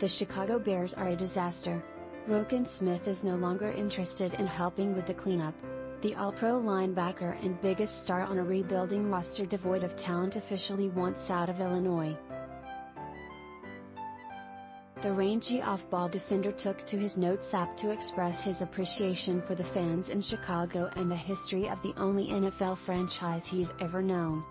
The Chicago Bears are a disaster. Roquan Smith is no longer interested in helping with the cleanup. The All-Pro linebacker and biggest star on a rebuilding roster devoid of talent officially wants out of Illinois. The rangy off-ball defender took to his notes app to express his appreciation for the fans in Chicago and the history of the only NFL franchise he's ever known.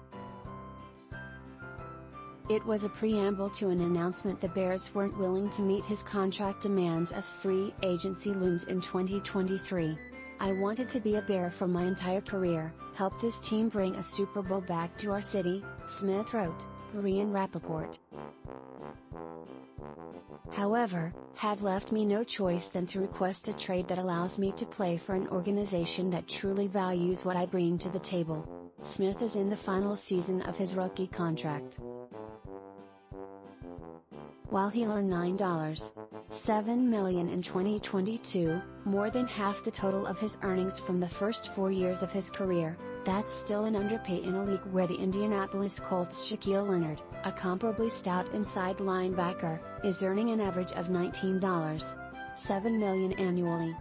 It was a preamble to an announcement the Bears weren't willing to meet his contract demands as free agency looms in 2023. "I wanted to be a Bear for my entire career, help this team bring a Super Bowl back to our city," Smith wrote, per Ian Rapoport. "However, have left me no choice than to request a trade that allows me to play for an organization that truly values what I bring to the table." Smith is in the final season of his rookie contract. While he'll earn $9.7 million in 2022, more than half the total of his earnings from the first 4 years of his career, that's still an underpay in a league where the Indianapolis Colts' Shaquille Leonard, a comparably stout inside linebacker, is earning an average of $19.7 million annually.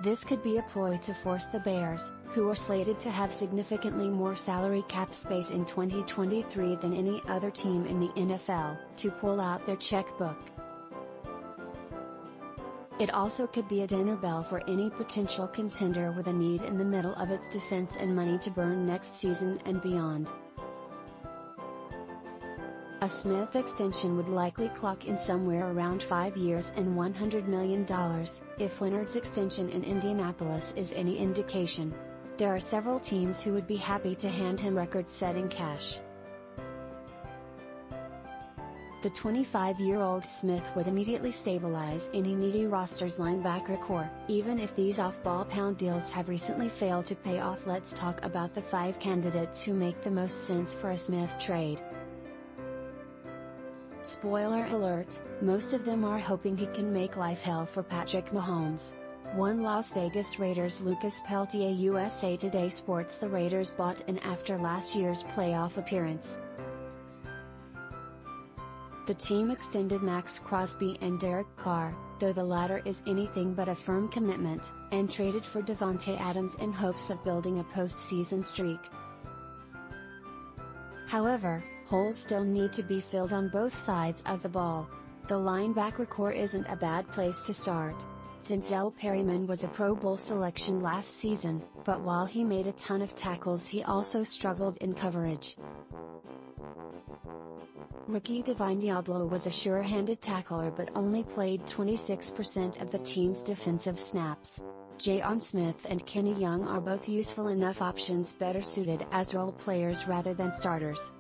This could be a ploy to force the Bears, who are slated to have significantly more salary cap space in 2023 than any other team in the NFL, to pull out their checkbook. It also could be a dinner bell for any potential contender with a need in the middle of its defense and money to burn next season and beyond. A Smith extension would likely clock in somewhere around 5 years and $100 million, if Leonard's extension in Indianapolis is any indication. There are several teams who would be happy to hand him record-setting cash. The 25-year-old Smith would immediately stabilize any needy roster's linebacker core, even if these off-ball pound deals have recently failed to pay off. Let's talk about the 5 candidates who make the most sense for a Smith trade. Spoiler alert, most of them are hoping he can make life hell for Patrick Mahomes. One Las Vegas RaidersLucas Peltier-USA Today SportsThe Raiders bought in after last year's playoff appearance. The team extended Maxx Crosby and Carr, though the latter is anything but a firm commitment, and traded for Davante Adams in hopes of building a postseason streak. However, holes still need to be filled on both sides of the ball. The linebacker core isn't a bad place to start. Denzel Perryman was a Pro Bowl selection last season, but while he made a ton of tackles he also struggled in coverage. Rookie Divine Deablo was a sure-handed tackler but only played 26% of the team's defensive snaps. Jayon Smith and Kenny Young are both useful enough options better suited as role players rather than starters.